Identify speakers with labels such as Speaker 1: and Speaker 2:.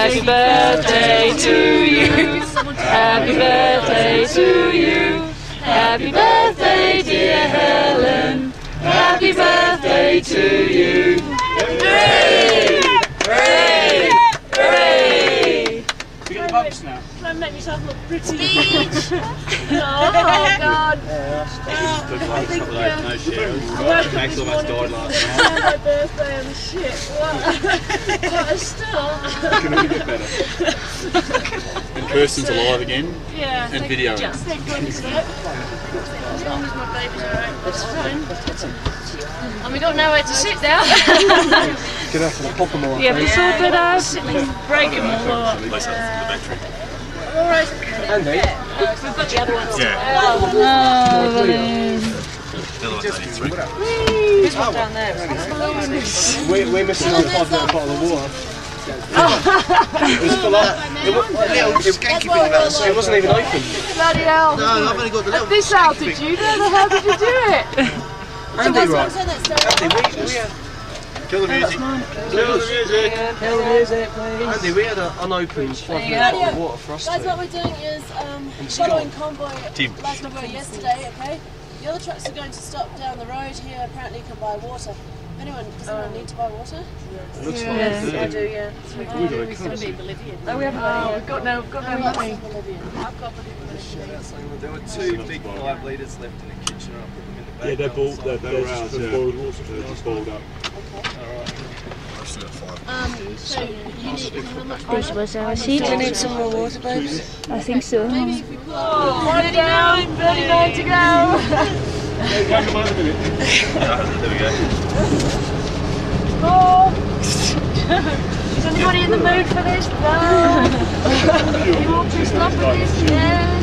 Speaker 1: Happy birthday to you. Happy birthday to you. Happy birthday, dear Helen. Happy birthday to you. Hooray! Hooray! Hooray!
Speaker 2: You got the bumps now.
Speaker 3: Try and make myself look pretty.
Speaker 1: Speech!
Speaker 3: Oh God!
Speaker 4: I think no shares.
Speaker 3: Max almost died last night. My birthday and shit. What a start!
Speaker 4: Can only get better. And Kirsten's alive again.
Speaker 3: Yeah.
Speaker 4: And video.
Speaker 3: Thank goodness. As long as my baby's alright, that's fine.
Speaker 1: And we got nowhere to sit now.
Speaker 5: Gonna have to pop them all.
Speaker 3: Yeah, we sorted out. Break them all up.
Speaker 4: At least that's the battery.
Speaker 3: Alright.
Speaker 5: Andy?
Speaker 1: We've got the other ones.
Speaker 4: Yeah.
Speaker 1: Oh,
Speaker 4: The other one's 83.
Speaker 1: There's one down there.
Speaker 5: We're missing on 5 litre bottle of water. It was for like, it wasn't even open.
Speaker 3: Bloody hell.
Speaker 6: No, I've only got the little.
Speaker 3: At this altitude, how the hell did you do it?
Speaker 5: Andy, right. Andy,
Speaker 4: Kill the music. Kill the music.
Speaker 5: Kill the music, please. Andy, we had an unopened 5 litre bottle of water for us
Speaker 7: Guys,
Speaker 5: two.
Speaker 7: what we're doing is following convoy like we were yesterday, okay? The other trucks are going to stop down the road here. Apparently you can buy water. Does anyone need to buy water?
Speaker 5: Looks like
Speaker 3: Yes,
Speaker 5: it.
Speaker 3: I do, yeah.
Speaker 1: It's going to be Bolivian.
Speaker 3: No, we haven't got any. We've got no money.
Speaker 7: I've got
Speaker 6: There were 2 big 5 litres left in the kitchen, and I put them in the bag.
Speaker 4: Yeah, they're boiled water. They're just boiled up.
Speaker 7: so you need how much
Speaker 8: This was our seat.
Speaker 7: Do you need some more water, babes?
Speaker 8: I think so.
Speaker 7: Maybe if we put
Speaker 3: One down, 39 to go.
Speaker 4: There we go.
Speaker 3: Is anybody in the mood for this? No. You all too slow for this? Yeah.